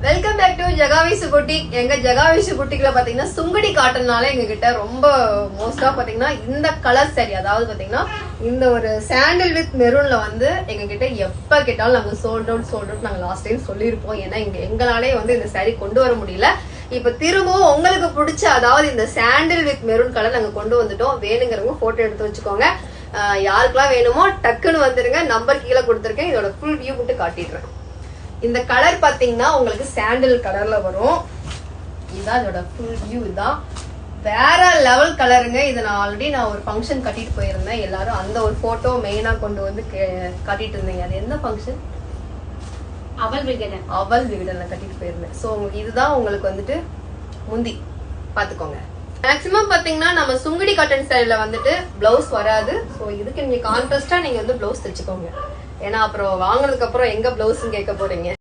Welcome back to ஜகாவிசு boutique. எங்க ஜகாவிசு புட்டிக்ல பாத்தீங்கன்னா சுங்குடி காட்டன்னால எங்க கிட்ட ரொம்ப மோஸ்டா பாத்தீங்கன்னா இந்த கலர் சாரி, அதாவது பாத்தீங்கன்னா இந்த ஒரு சாண்டில் வித் மெரூன்ல வந்து எங்க கிட்ட எப்ப கேட்டாலும் நாங்க சோல்ட் அவுட் நாங்க லாஸ்ட் டைம் சொல்லியிருப்போம். ஏன்னா எங்களாலே வந்து இந்த சாரி கொண்டு வர முடியல. இப்ப திரும்பவும் உங்களுக்கு பிடிச்ச அதாவது இந்த சாண்டில் வித் மெரூன் கலர் நாங்க கொண்டு வந்துட்டோம். வேணுங்கிறவங்க போட்டோ எடுத்து வச்சுக்கோங்க. யாருக்கெல்லாம் வேணுமோ டக்குன்னு வந்துருங்க. நம்பர் கீழே கொடுத்துருக்கேன். இதோட ஃபுல் வியூ மட்டும் காட்டிடுறேன். இந்த கலர் பாத்தீங்கன்னா உங்களுக்கு சாண்டில் கலர்ல வரும். இதுதான் இதோட ஃபுல் வியூ. இதுதான் வேற லெவல் கலருங்க. இதை நான் ஆல்ரெடி ஒரு ஃபங்க்ஷன் கட்டிட்டு போயிருந்தேன். எல்லாரும் அந்த ஒரு போட்டோ மெயினா கொண்டு வந்து கட்டிட்டு இருந்தீங்க. அது என்ன ஃபங்க்ஷன்? அவல் விகடன்ல கட்டிட்டு போயிருந்தேன். ஸோ இதுதான் உங்களுக்கு வந்துட்டு முந்தி பாத்துக்கோங்க. மேக்சிமம் பாத்தீங்கன்னா நம்ம சுங்குடி காட்டன் ஸ்டைல வந்துட்டு பிளவுஸ் வராது. ஸோ இதுக்கு நீங்க கான்ட்ராஸ்டா நீங்க வந்து பிளவுஸ் தைச்சுக்கோங்க. ஏன்னா அப்புறம் வாங்கினதுக்கு அப்புறம் எங்க பிளவுஸ் கேட்க போறீங்க.